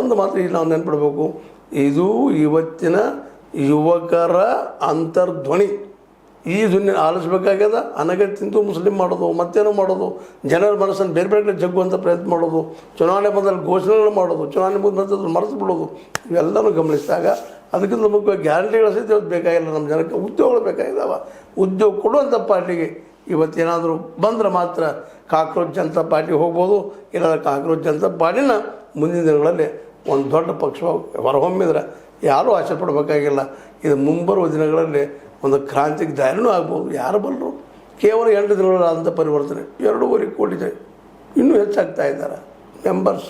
ಒಂದು ಮಾತ್ರ ನಾವು ನೆನ್ಪಿಡ್ಬೇಕು, ಇದು ಇವತ್ತಿನ ಯುವಕರ ಅಂತರ್ಧ್ವನಿ. ಈ ಧ್ವನಿ ಆಲಿಸ್ಬೇಕಾಗ್ಯದ. ಅನಗತ್ಯಂತೂ ಮುಸ್ಲಿಂ ಮಾಡೋದು, ಮತ್ತೇನೋ ಮಾಡೋದು, ಜನರ ಮನಸ್ಸನ್ನು ಬೇರೆ ಬೇರೆ ಜಗ್ಗುವಂಥ ಪ್ರಯತ್ನ ಮಾಡೋದು, ಚುನಾವಣೆ ಬಂದಲ್ಲಿ ಘೋಷಣೆಗಳು ಮಾಡೋದು, ಚುನಾವಣೆ ಬಂದು ಮರೆತು ಬಿಡೋದು, ಇವೆಲ್ಲನೂ ಗಮನಿಸಿದಾಗ ಅದಕ್ಕಿಂತ ಮುಖ್ಯವಾಗಿ ಗ್ಯಾರಂಟಿಗಳ ಸಹಿತ ಬೇಕಾಗಿಲ್ಲ. ನಮ್ಮ ಜನಕ್ಕೆ ಉದ್ಯೋಗಗಳು ಬೇಕಾಗಿದ್ದಾವೆ. ಉದ್ಯೋಗ ಕೊಡುವಂಥ ಪಾರ್ಟಿಗೆ ಇವತ್ತೇನಾದರೂ ಬಂದ್ರೆ ಮಾತ್ರ ಕಾಕ್ರೋಚ್ ಜನತಾ ಪಾರ್ಟಿ ಹೋಗ್ಬೋದು. ಇಲ್ಲಾಂದ್ರೆ ಕಾಕ್ರೋಚ್ ಜನತಾ ಪಾರ್ಟಿನ ಮುಂದಿನ ದಿನಗಳಲ್ಲಿ ಒಂದು ದೊಡ್ಡ ಪಕ್ಷ ಹೊರಹೊಮ್ಮಿದ್ರೆ ಯಾರೂ ಆಸೆ ಪಡಬೇಕಾಗಿಲ್ಲ. ಇದು ಮುಂಬರುವ ದಿನಗಳಲ್ಲಿ ಒಂದು ಕ್ರಾಂತಿಗೆ ದಾರಿನೂ ಆಗ್ಬೋದು. ಯಾರು ಬಲ್ಲರು? ಕೇವಲ 8 ದಿನಗಳಾದಂಥ ಪರಿವರ್ತನೆ 2.5 ಕೋಟಿ ಇನ್ನೂ ಹೆಚ್ಚಾಗ್ತಾ ಇದ್ದಾರೆ ಮೆಂಬರ್ಸ್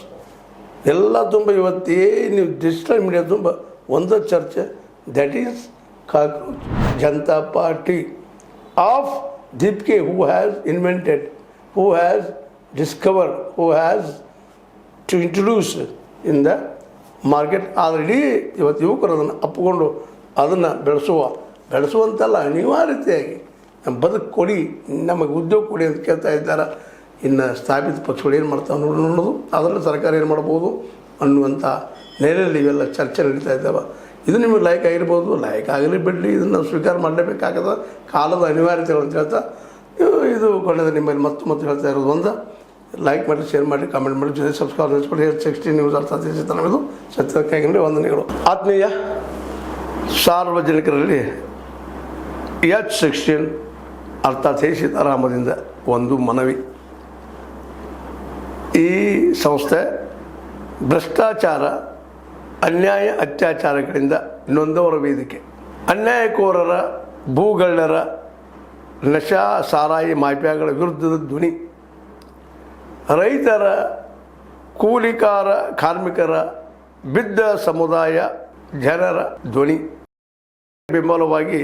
ಎಲ್ಲ ತುಂಬ. ಇವತ್ತೇ ನೀವು ಡಿಜಿಟಲ್ ಮೀಡಿಯಾ ತುಂಬ ಒಂದು ಚರ್ಚೆ, that is cockroach Janata party of Deepke, who has invented, who has discovered, who has to introduce in the market. ಆದರೆ ಇಡೀ ಇವತ್ತು ಯುವಕರು ಅದನ್ನು ಅಪ್ಪಿಕೊಂಡು ಅದನ್ನು ಬೆಳೆಸುವಂತಲ್ಲ, ಅನಿವಾರ್ಯತೆಯಾಗಿ ನಮ್ಮ ಬದುಕು ಕೊಡಿ, ನಮಗೆ ಉದ್ಯೋಗ ಕೊಡಿ ಅಂತ ಕೇಳ್ತಾ ಇದ್ದಾರೆ. ಇನ್ನು ಸ್ಥಾಪಿತ ಪಕ್ಷಗಳು ಏನು ಮಾಡ್ತಾವೆ ನೋಡೋದು, ಅದರಲ್ಲಿ ಸರ್ಕಾರ ಏನು ಮಾಡ್ಬೋದು ಅನ್ನುವಂಥ ನೆಲೆಯಲ್ಲಿ ಇವೆಲ್ಲ ಚರ್ಚೆ ನಡೀತಾ ಇದ್ದಾವೆ. ಇದು ನಿಮಗೆ ಲೈಕ್ ಆಗಿರ್ಬೋದು, ಲೈಕ್ ಆಗಲಿ ಬಿಡಲಿ, ಇದನ್ನು ಸ್ವೀಕಾರ ಮಾಡಲೇಬೇಕಾಗದ ಕಾಲದ ಅನಿವಾರ್ಯತೆಗಳು ಅಂತ ಹೇಳ್ತಾ ಇದು ಕೊಂಡದ ನಿಮ್ಮಲ್ಲಿ ಮತ್ತು ಹೇಳ್ತಾ ಇರೋದು ಒಂದು ಲೈಕ್ ಮಾಡಿ, ಶೇರ್ ಮಾಡಿ, ಕಾಮೆಂಟ್ ಮಾಡಿ, ಜೊತೆ ಸಬ್ಸ್ಕ್ರೈಬ್ ಮಾಡಿಸ್ಬಿಡಿ. H16 ನ್ಯೂಸ್ ಅರ್ಥಾತ್ ನಮ್ಮದು ಸತ್ಯಕ್ಕಾಗಿ ವಂದನೆಗಳು. ಆತ್ಮೀಯ ಸಾರ್ವಜನಿಕರಲ್ಲಿ H16 ಅರ್ಥಾತ್ ಸೀತಾರಾಮದಿಂದ ಒಂದು ಮನವಿ. ಈ ಸಂಸ್ಥೆ ಭ್ರಷ್ಟಾಚಾರ, ಅನ್ಯಾಯ, ಅತ್ಯಾಚಾರಗಳಿಂದ ನೊಂದವರ ವೇದಿಕೆ. ಅನ್ಯಾಯಕೋರರ, ಭೂಗಳ್ಳರ, ನಶಾ ಸಾರಾಯಿ ಮಾಫಿಯಾಗಳ ವಿರುದ್ಧದ ಧ್ವನಿ. ರೈತರ, ಕೂಲಿಕಾರ, ಕಾರ್ಮಿಕರ, ಬಿದ್ದ ಸಮುದಾಯ ಜನರ ಧ್ವನಿ. ಬೆಂಬಲವಾಗಿ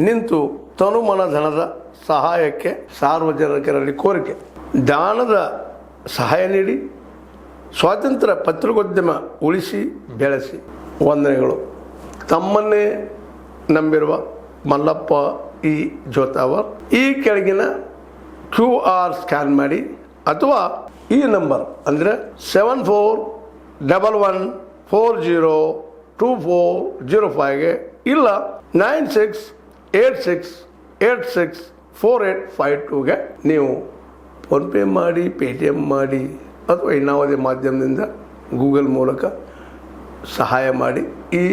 ನಿಂತು ತನುಮನ ಧನದ ಸಹಾಯಕ್ಕೆ ಸಾರ್ವಜನಿಕರಲ್ಲಿ ಕೋರಿಕೆ. ದಾನದ ಸಹಾಯ ನೀಡಿ ಸ್ವಾತಂತ್ರ್ಯ ಪತ್ರಿಕೋದ್ಯಮ ಉಳಿಸಿ ಬೆಳೆಸಿ. ವಂದನೆಗಳು. ತಮ್ಮನ್ನೇ ನಂಬಿರುವ ಮಲ್ಲಪ್ಪ ಇ ಜೋತಾವರ್. ಈ ಕೆಳಗಿನ QR ಸ್ಕ್ಯಾನ್ ಮಾಡಿ ಅಥವಾ ಈ ನಂಬರ್ ಅಂದರೆ 7411402405ಗೆ ಇಲ್ಲ 9686864852ಗೆ ನೀವು ಫೋನ್ಪೇ ಮಾಡಿ, ಪೇಟಿಎಮ್ ಮಾಡಿ ಅಥವಾ ಇನ್ನಾವುದೇ ಮಾಧ್ಯಮದಿಂದ ಗೂಗಲ್ ಮೂಲಕ ಸಹಾಯ ಮಾಡಿ ಈ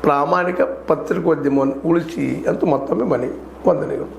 ಪ್ರಾಮಾಣಿಕ ಪತ್ರಿಕೋದ್ಯಮವನ್ನು ಉಳಿಸಿ ಅಂತ ಮತ್ತೊಮ್ಮೆ ಮನವಿ. ವಂದನೆಗಳು.